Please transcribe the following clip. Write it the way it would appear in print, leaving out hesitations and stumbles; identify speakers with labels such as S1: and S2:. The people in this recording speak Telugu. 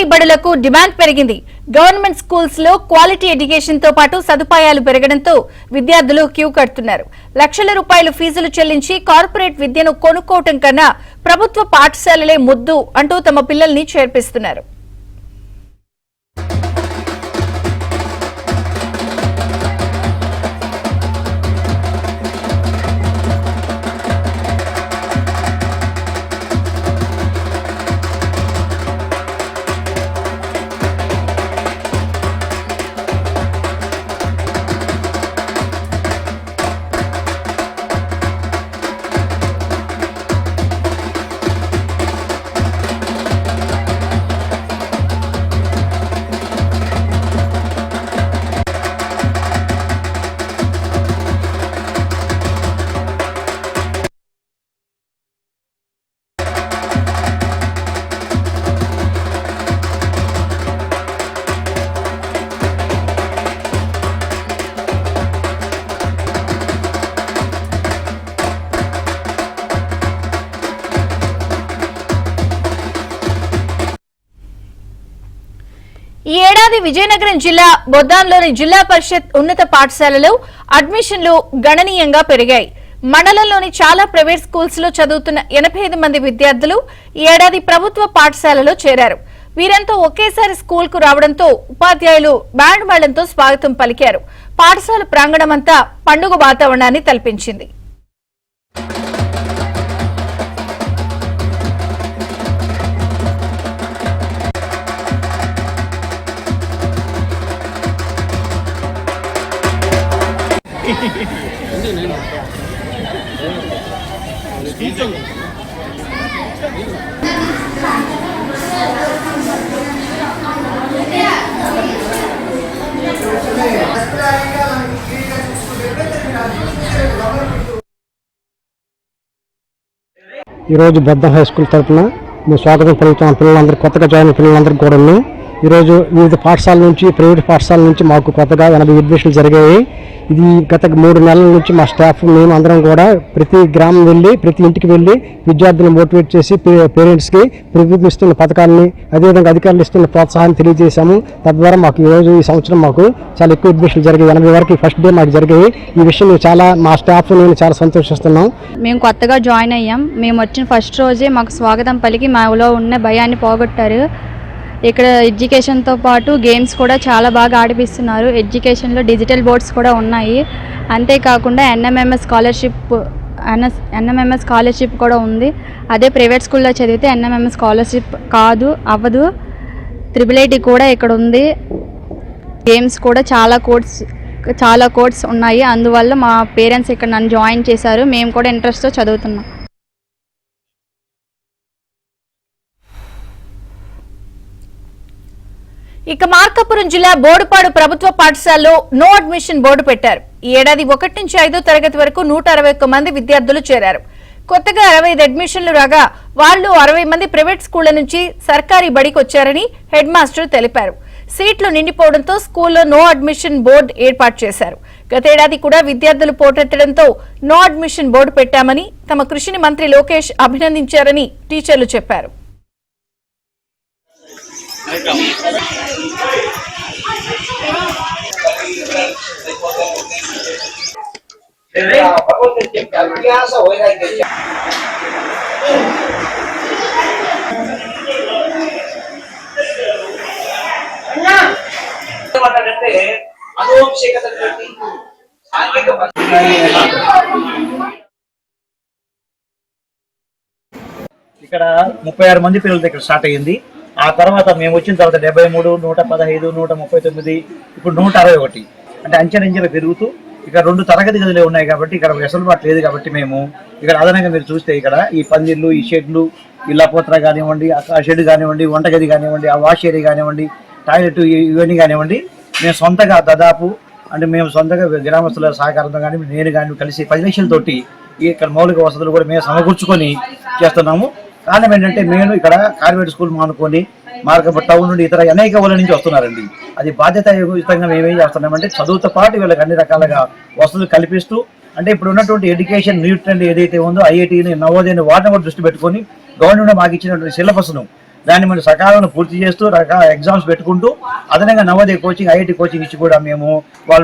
S1: సర్కారీ బడులకు డిమాండ్ పెరిగింది. గవర్నమెంట్ స్కూల్స్ లో క్వాలిటీ ఎడ్యుకేషన్ తో పాటు సదుపాయాలు పెరగడంతో విద్యార్థులు క్యూ కడుతున్నారు. లక్షల రూపాయలు ఫీజులు చెల్లించి కార్పొరేట్ విద్యను కొనుక్కోవటం కన్నా ప్రభుత్వ పాఠశాలలే ముద్దు అంటూ తమ పిల్లల్ని చేర్పిస్తున్నారు. ఈ ఏడాది విజయనగరం జిల్లా బొద్దాంలోని జిల్లా పరిషత్ ఉన్నత పాఠశాలలో అడ్మిషన్లు గణనీయంగా పెరిగాయి. మండలంలోని చాలా ప్రైవేట్ స్కూల్స్ లో చదువుతున్న 85 మంది విద్యార్థులు ఈ ఏడాది ప్రభుత్వ పాఠశాలలో చేరారు. వీరంతా ఒకేసారి స్కూల్ కు రావడంతో ఉపాధ్యాయులు బ్యాండ్ మేళంతో స్వాగతం పలికారు. పాఠశాల ప్రాంగణమంతా పండుగ వాతావరణాన్ని తలపించింది.
S2: ఈరోజు బొద్దం హై స్కూల్ తరఫున మేము స్వాగతం పలుకుతున్నాం. పిల్లలందరూ కొత్తగా జాయిన్ అయిన పిల్లలందరికీ కూడా ఈరోజు వివిధ పాఠశాల నుంచి ప్రైవేట్ పాఠశాల నుంచి మాకు కొత్తగా 80 అడ్మిషన్లు జరిగాయి. ఇది గత 3 నెలల నుంచి మా స్టాఫ్ మేము అందరం కూడా ప్రతి గ్రామం వెళ్ళి ప్రతి ఇంటికి వెళ్ళి విద్యార్థులను మోటివేట్ చేసి పేరెంట్స్కి ప్రభుత్వం ఇస్తున్న పథకాలని అదేవిధంగా అధికారులు ఇస్తున్న ప్రోత్సాహాన్ని తెలియజేశాము. తద్వారా మాకు ఈరోజు ఈ సంవత్సరం మాకు చాలా ఎక్కువ అడ్మిషన్లు జరిగాయి. 80 వరకు ఫస్ట్ డే మాకు జరిగాయి. ఈ విషయం చాలా మా స్టాఫ్ నేను చాలా సంతోషిస్తున్నాం.
S3: మేము కొత్తగా జాయిన్ అయ్యాం. మేము వచ్చిన ఫస్ట్ రోజే మాకు స్వాగతం పలికి మాలో ఉన్న భయాన్ని పోగొట్టారు. ఇక్కడ ఎడ్యుకేషన్తో పాటు గేమ్స్ కూడా చాలా బాగా ఆడిపిస్తున్నారు. ఎడ్యుకేషన్లో డిజిటల్ బోర్డ్స్ కూడా ఉన్నాయి. అంతేకాకుండా ఎన్ఎంఎంఎస్ స్కాలర్షిప్ కూడా ఉంది. అదే ప్రైవేట్ స్కూల్లో చదివితే ఎన్ఎంఎంఎస్ స్కాలర్షిప్ అవ్వదు. IIIT కూడా ఇక్కడ ఉంది. గేమ్స్ కూడా చాలా కోర్స్ ఉన్నాయి. అందువల్ల మా పేరెంట్స్ ఇక్కడ నన్ను జాయిన్ చేశారు. మేము కూడా ఇంట్రెస్ట్తో చదువుతున్నాం.
S1: ఇక మార్కాపురం జిల్లా బోడుపాడు ప్రభుత్వ పాఠశాలలో నో అడ్మిషన్ బోర్డు పెట్టారు. ఈ ఏడాది 1 నుంచి 5వ తరగతి వరకు 161 మంది విద్యార్థులు చేరారు. కొత్తగా 65 అడ్మిషన్లు రాగా వాళ్లు 60 మంది ప్రైవేట్ స్కూళ్ల నుంచి సర్కారీ బడికి వచ్చారని హెడ్ మాస్టర్ తెలిపారు. సీట్లు నిండిపోవడంతో స్కూల్లో నో అడ్మిషన్ బోర్డు ఏర్పాటు చేశారు. గతేడాది కూడా విద్యార్థులు పోటెత్తడంతో నో అడ్మిషన్ బోర్డు పెట్టామని తమ కృషిని మంత్రి లోకేష్ అభినందించారని టీచర్లు చెప్పారు.
S4: ఇక్కడ 36 మంది పిల్లలతో ఇక్కడ స్టార్ట్ అయ్యింది. ఆ తర్వాత మేము వచ్చిన తర్వాత 73, 115, 139, ఇప్పుడు 161 అంటే అంచెలంచెలు పెరుగుతూ ఇక్కడ 2 తరగతి గదులే ఉన్నాయి కాబట్టి ఇక్కడ వెసులుబాటు లేదు కాబట్టి మేము ఇక్కడ అదనంగా మీరు చూస్తే ఇక్కడ ఈ పందిర్లు, ఈ షెడ్లు, ఈ లపోత్ర కానివ్వండి, ఆ షెడ్ కానివ్వండి, వంటగది కానివ్వండి, ఆ వాష్ ఏరియా కానివ్వండి, టాయిలెట్ ఇవన్నీ కానివ్వండి మేము సొంతగా దాదాపు అంటే మేము సొంతగా గ్రామస్తుల సహకారంతో కానీ నేను కానీ కలిసి 10 లక్షలతోటి ఇక్కడ మౌలిక వసతులు కూడా మేము సమకూర్చుకొని చేస్తున్నాము. కారణం ఏంటంటే మేము ఇక్కడ కార్పొరేట్ స్కూల్ మానుకొని మార్కాపురం టౌన్ నుండి ఇతర అనేక ఊళ్ళ నుంచి వస్తున్నారండి. అది బాధ్యతాయుతంగా మేమేం చేస్తున్నామంటే చదువుతో పాటు వీళ్ళకి అన్ని రకాలుగా వసతులు కల్పిస్తూ అంటే ఇప్పుడు ఉన్నటువంటి ఎడ్యుకేషన్ న్యూట్రెండ్ ఏదైతే ఉందో ఐఐటీని నవోదయాన్ని వాటిని కూడా దృష్టి పెట్టుకొని గవర్నమెంట్ మాకు ఇచ్చినటువంటి సిలబస్ను దాన్ని మనం సకాలంలో పూర్తి చేస్తూ రకాల ఎగ్జామ్స్ పెట్టుకుంటూ అదనంగా నవోదయ కోచింగ్, ఐఐటి కోచింగ్ ఇచ్చి కూడా మేము వాళ్ళు